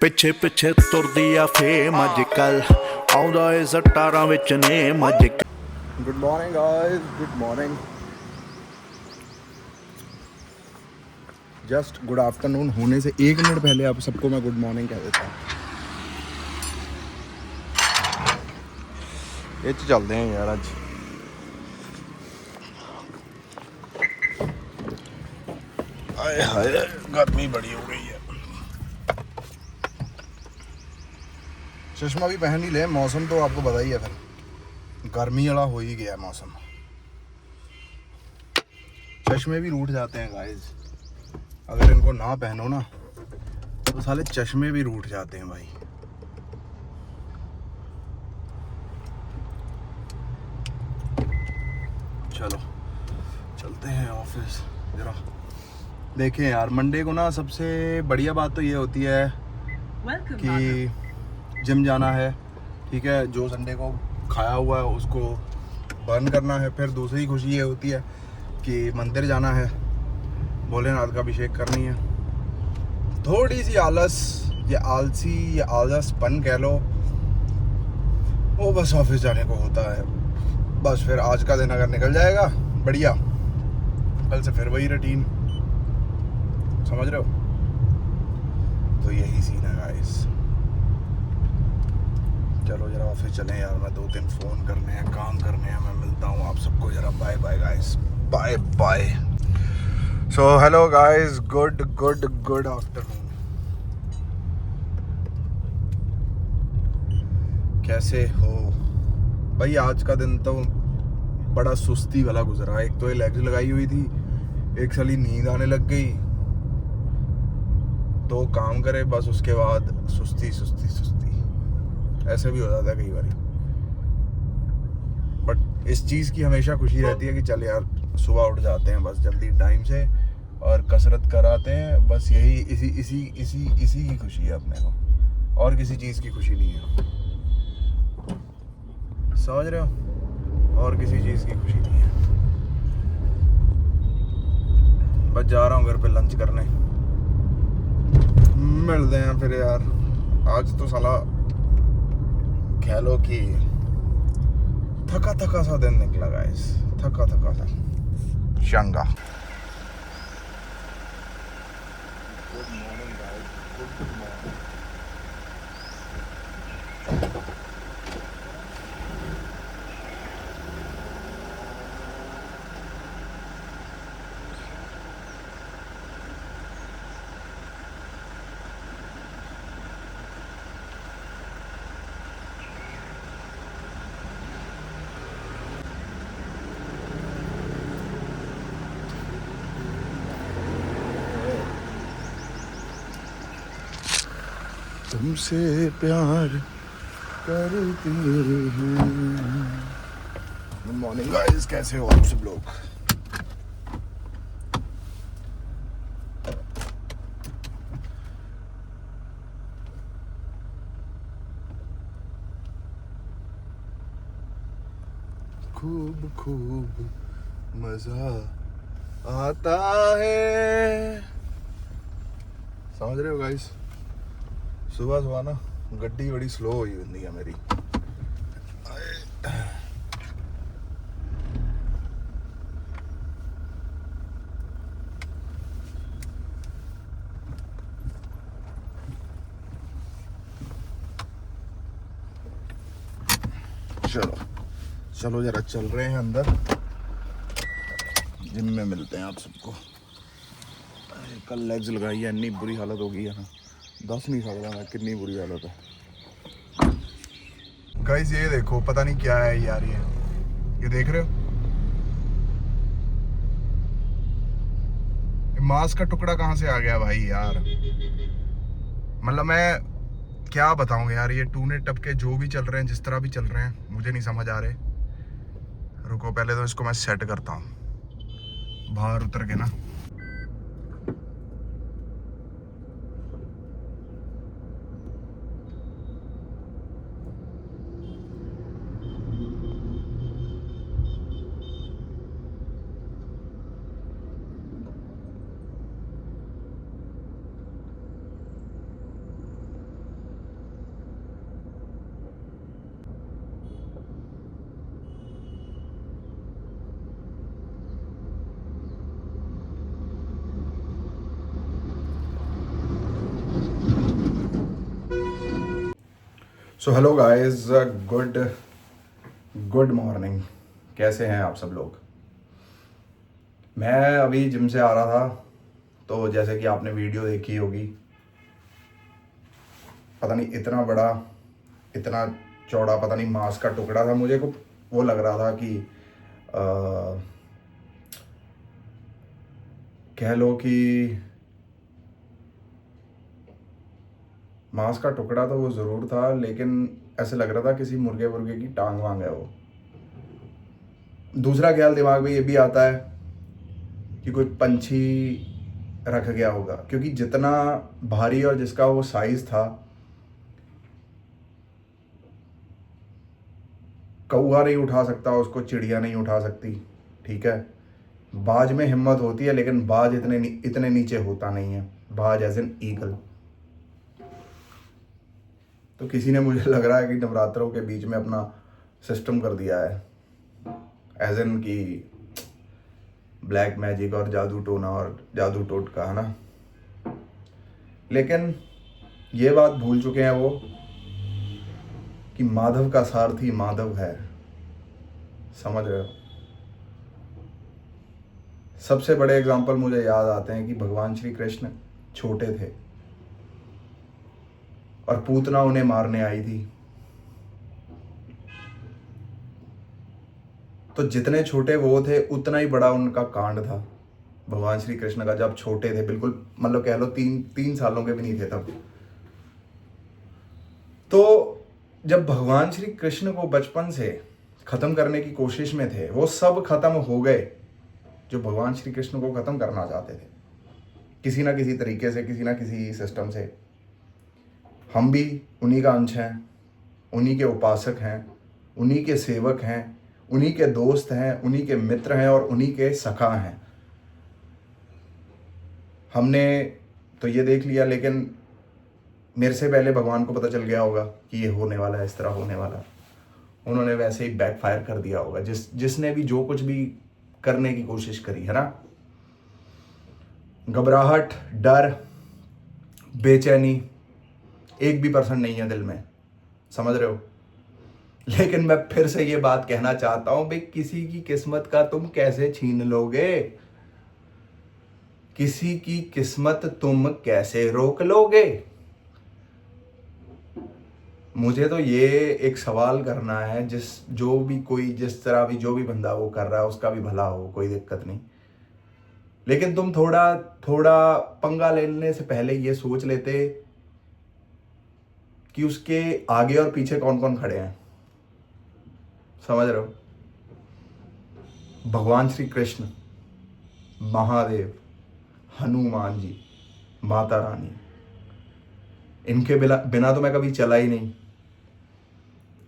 ਪਿੱਛੇ ਪਿੱਛੇ ਤੁਰਦੀ ਆ ਫੇਮ ਅੱਜ ਕੱਲ ਆਉਂਦਾ ਏ ਸਟਾਰਾਂ ਵਿੱਚ ਨੇਮ ਅੱਜ। Good morning guys, good morning. Just good afternoon होने से 1 मिनट पहले आप सबको मैं गुड मॉर्निंग कह देता हूँ। ये चलते हैं यार आज। आए हाय गर्मी बड़ी हो गई है। चश्मा भी पहन ही ले, मौसम तो आपको पता ही है, फिर गर्मी वाला हो ही गया मौसम। चश्मे भी रूठ जाते हैं गाइस, अगर इनको ना पहनो ना तो साले चश्मे भी रूठ जाते हैं भाई। चलो चलते हैं ऑफिस। जरा देखें यार, मंडे को ना सबसे बढ़िया बात तो ये होती है कि जिम जाना है, ठीक है। जो संडे को खाया हुआ है उसको बर्न करना है। फिर दूसरी खुशी ये होती है कि मंदिर जाना है, भोलेनाथ का अभिषेक करनी है। थोड़ी सी आलस या आलसी या आलसपन कह लो, वो बस ऑफिस जाने को होता है। बस फिर आज का दिन अगर निकल जाएगा बढ़िया, कल से फिर वही रूटीन, समझ रहे हो। तो यही सीन है गाइस। चलो जरा ऑफिस चलें यार, मैं 2-3 फ़ोन करने हैं, काम करने हैं। मैं मिलता हूँ आप सबको जरा। Bye bye guys, bye bye. So hello guys, good good good afternoon. कैसे हो भाई? आज का दिन तो बड़ा सुस्ती वाला गुजरा। एक तो ये लेग्स लगाई हुई थी, एक साली नींद आने लग गई, तो काम करे बस, उसके बाद सुस्ती सुस्ती सुस्ती। ऐसे भी हो जाता है कई बार। बट इस चीज़ की हमेशा खुशी रहती है कि चल यार सुबह उठ जाते हैं बस जल्दी टाइम से और कसरत कराते हैं। बस यही इसी इसी इसी इसी की खुशी है अपने को, और किसी चीज़ की खुशी नहीं है, समझ रहे हो। और किसी चीज़ की खुशी नहीं है। बस जा रहा हूँ घर पे लंच करने। मिलते हैं फिर यार। आज तो साला कह लो कि थका थका सा दिन निकला गाइस, थका थका सा चंगा। Good morning guys, good morning. तुमसे प्यार करते हैं। गुड मॉर्निंग गाइस, कैसे हो आप सब लोग? खूब खूब मजा आता है, समझ रहे हो गाइस। सुबह सुबह ना गड्डी बड़ी स्लो हुई बंदी है मेरी। चलो चलो जरा चल रहे हैं अंदर, जिम में मिलते हैं आप सबको। कल लेग्स लगाई है, इतनी बुरी हालत हो गई है ना, दस नहीं सकता मैं कितनी बुरी हालत है। गाइस ये देखो, पता नहीं क्या है यार, ये देख रहे हो, ये मांस का टुकड़ा कहाँ से आ गया भाई यार। मतलब मैं क्या बताऊं यार, ये टूने टपके जो भी चल रहे हैं, जिस तरह भी चल रहे हैं, मुझे नहीं समझ आ रहे। रुको पहले तो इसको मैं सेट करता हूँ बाहर उतर के ना। सो हेलो गाइस, गुड मॉर्निंग। कैसे हैं आप सब लोग? मैं अभी जिम से आ रहा था, तो जैसे कि आपने वीडियो देखी होगी, पता नहीं इतना बड़ा, इतना चौड़ा, पता नहीं मांस का टुकड़ा था। मुझे को वो लग रहा था कि कह लो कि मांस का टुकड़ा तो वो ज़रूर था, लेकिन ऐसे लग रहा था किसी मुर्गे वुर्गे की टांग वांग है वो। दूसरा ख्याल दिमाग में ये भी आता है कि कोई पंछी रख गया होगा, क्योंकि जितना भारी और जिसका वो साइज था, कौवा नहीं उठा सकता उसको, चिड़िया नहीं उठा सकती, ठीक है। बाज में हिम्मत होती है, लेकिन बाज इतने नीचे होता नहीं है। बाज एज एन ईगल। तो किसी ने, मुझे लग रहा है कि नवरात्रों के बीच में अपना सिस्टम कर दिया है, एज एन की ब्लैक मैजिक और जादू टोना और जादू टोटका, है ना। लेकिन ये बात भूल चुके हैं वो कि माधव का सारथी माधव है। समझ रहे हो? सबसे बड़े एग्जाम्पल मुझे याद आते हैं कि भगवान श्री कृष्ण छोटे थे और पूतना उन्हें मारने आई थी। तो जितने छोटे वो थे, उतना ही बड़ा उनका कांड था भगवान श्री कृष्ण का, जब छोटे थे, बिल्कुल मतलब कह लो 3 सालों के भी नहीं थे तब। तो जब भगवान श्री कृष्ण को बचपन से खत्म करने की कोशिश में थे, वो सब खत्म हो गए जो भगवान श्री कृष्ण को खत्म करना चाहते थे, किसी ना किसी तरीके से, किसी ना किसी सिस्टम से। हम भी उन्हीं का अंश हैं, उन्हीं के उपासक हैं, उन्हीं के सेवक हैं, उन्हीं के दोस्त हैं, उन्हीं के मित्र हैं और उन्हीं के सखा हैं। हमने तो ये देख लिया, लेकिन मेरे से पहले भगवान को पता चल गया होगा कि ये होने वाला है, इस तरह होने वाला है। उन्होंने वैसे ही बैकफायर कर दिया होगा, जिसने भी जो कुछ भी करने की कोशिश करी, है ना। घबराहट, डर, बेचैनी 1% नहीं है दिल में, समझ रहे हो। लेकिन मैं फिर से ये बात कहना चाहता हूं भाई, किसी की किस्मत का तुम कैसे छीन लोगे? किसी की किस्मत तुम कैसे रोक लोगे? मुझे तो ये एक सवाल करना है, जिस तरह भी जो भी बंदा वो कर रहा है, उसका भी भला हो, कोई दिक्कत नहीं। लेकिन तुम थोड़ा पंगा लेने से पहले ये सोच लेते कि उसके आगे और पीछे कौन कौन खड़े हैं। समझ रहे हो? भगवान श्री कृष्ण, महादेव, हनुमान जी, माता रानी, इनके बिना तो मैं कभी चला ही नहीं,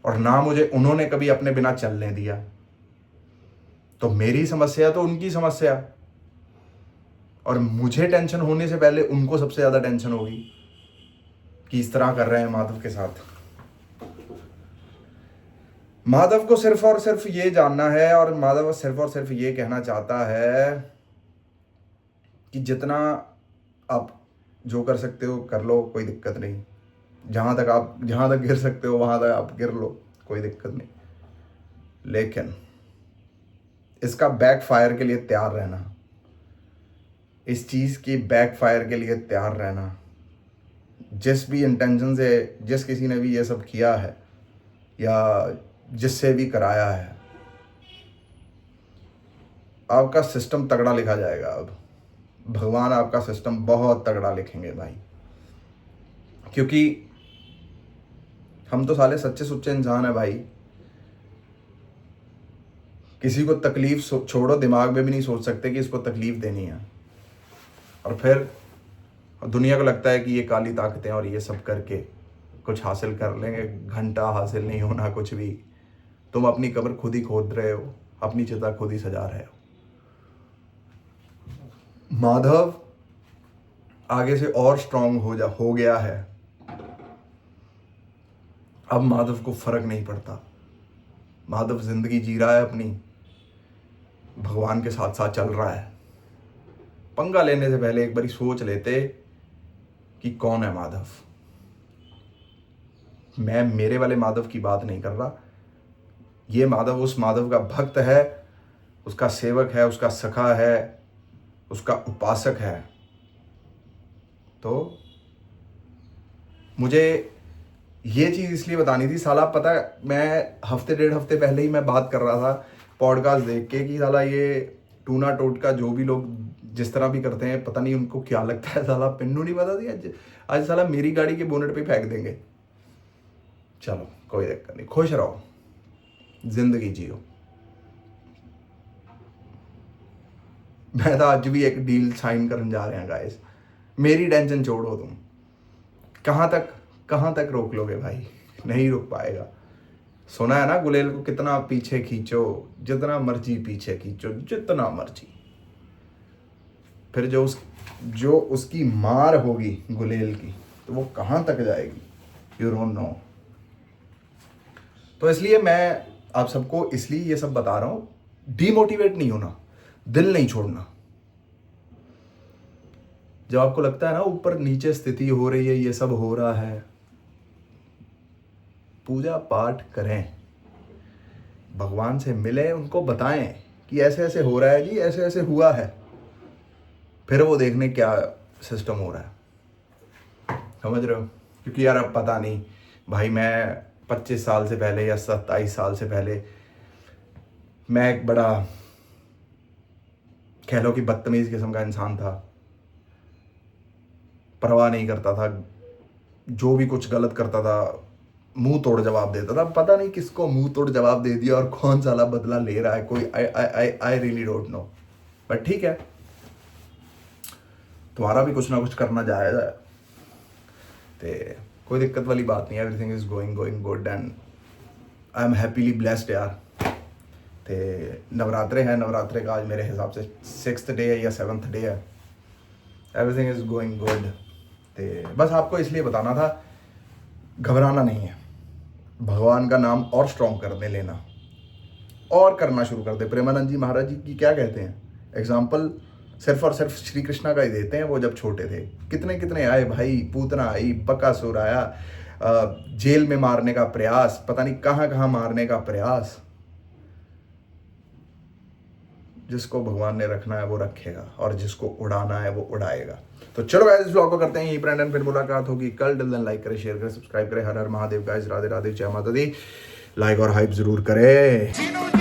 और ना मुझे उन्होंने कभी अपने बिना चलने दिया। तो मेरी समस्या तो उनकी समस्या, और मुझे टेंशन होने से पहले उनको सबसे ज्यादा टेंशन होगी कि इस तरह कर रहे हैं माधव के साथ। माधव को सिर्फ और सिर्फ ये जानना है, और माधव सिर्फ और सिर्फ ये कहना चाहता है कि जितना आप जो कर सकते हो कर लो, कोई दिक्कत नहीं। जहां तक गिर सकते हो वहां तक आप गिर लो, कोई दिक्कत नहीं। लेकिन इसका बैकफायर के लिए तैयार रहना, इस चीज की बैकफायर के लिए तैयार रहना। जिस भी इंटेंशन से, जिस किसी ने भी ये सब किया है या जिससे भी कराया है, आपका सिस्टम तगड़ा लिखा जाएगा। अब भगवान आपका सिस्टम बहुत तगड़ा लिखेंगे भाई, क्योंकि हम तो साले सच्चे सुच्चे इंसान है भाई। किसी को तकलीफ छोड़ो, दिमाग में भी नहीं सोच सकते कि इसको तकलीफ देनी है, और फिर दुनिया को लगता है कि ये काली ताकतें और ये सब करके कुछ हासिल कर लेंगे। घंटा हासिल नहीं होना कुछ भी। तुम अपनी कब्र खुद ही खोद रहे हो, अपनी चिता खुद ही सजा रहे हो। माधव आगे से और स्ट्रांग हो गया है। अब माधव को फर्क नहीं पड़ता, माधव जिंदगी जी रहा है अपनी, भगवान के साथ साथ चल रहा है। पंगा लेने से पहले एक बारी सोच लेते कि कौन है माधव। मैं मेरे वाले माधव की बात नहीं कर रहा। ये माधव उस माधव का भक्त है, उसका सेवक है, उसका सखा है, उसका उपासक है। तो मुझे ये चीज़ इसलिए बतानी थी साला, पता है, मैं हफ्ते डेढ़ हफ्ते पहले ही मैं बात कर रहा था पॉडकास्ट देख के कि साला ये टूना टोटका जो भी लोग जिस तरह भी करते हैं, पता नहीं उनको क्या लगता है। साला पिन्नू नहीं बता दिया आज साला मेरी गाड़ी के बोनेट पे फेंक देंगे। चलो कोई दिक्कत नहीं, खुश रहो, जिंदगी जियो। मैं तो आज भी एक डील साइन करने जा रहे हैं गाइस, मेरी टेंशन छोड़ो तुम। कहाँ तक रोक लोगे भाई, नहीं रोक पाएगा। सुना है ना गुलेल को कितना पीछे खींचो, जितना मर्जी पीछे खींचो, जितना मर्जी। फिर जो उसकी मार होगी गुलेल की, तो वो कहाँ तक जाएगी, यू डोंट नो। तो इसलिए मैं आप सबको इसलिए ये सब बता रहा हूँ, डीमोटिवेट नहीं होना, दिल नहीं छोड़ना। जब आपको लगता है ना ऊपर नीचे स्थिति हो रही है, ये सब हो रहा है, पूजा पाठ करें, भगवान से मिले, उनको बताएं कि ऐसे ऐसे हो रहा है जी, ऐसे ऐसे हुआ है, फिर वो देखने क्या सिस्टम हो रहा है। समझ रहे हो? क्योंकि यार अब पता नहीं भाई, मैं 25 साल से पहले या 27 साल से पहले मैं एक बड़ा कह लो कि बदतमीज किस्म का इंसान था, परवाह नहीं करता था, जो भी कुछ गलत करता था मुंह तोड़ जवाब देता था। पता नहीं किसको मुंह तोड़ जवाब दे दिया और कौन साला बदला ले रहा है कोई, I really don't know. But ठीक है, तुम्हारा भी कुछ ना कुछ करना जायज़ है, तो कोई दिक्कत वाली बात नहीं है। Everything is going good and I am happily blessed यार। तो नवरात्रे हैं, नवरात्रे का आज मेरे हिसाब से 6th डे है या 7th डे है। Everything is going good. तो बस आपको इसलिए बताना था, घबराना नहीं है, भगवान का नाम और स्ट्रॉन्ग करने लेना और करना शुरू कर दे। प्रेमानंद जी महाराज जी की क्या कहते हैं, एग्जाम्पल सिर्फ और सिर्फ श्री कृष्णा का ही देते हैं। वो जब छोटे थे कितने कितने आए भाई, पूतना आई, बकासुर आया, जेल में मारने का प्रयास, पता नहीं कहाँ कहाँ मारने का प्रयास। जिसको भगवान ने रखना है वो रखेगा और जिसको उड़ाना है वो उड़ाएगा। तो चलो गाइस, इस व्लॉग को करते हैं यहीं पर एंड, फिर मुलाकात होगी कल। टिल देन लाइक करें, शेयर करें, सब्सक्राइब करें। हर हर महादेव गाइस, राधे राधे, जय माता दी। लाइक और हाइप जरूर करें।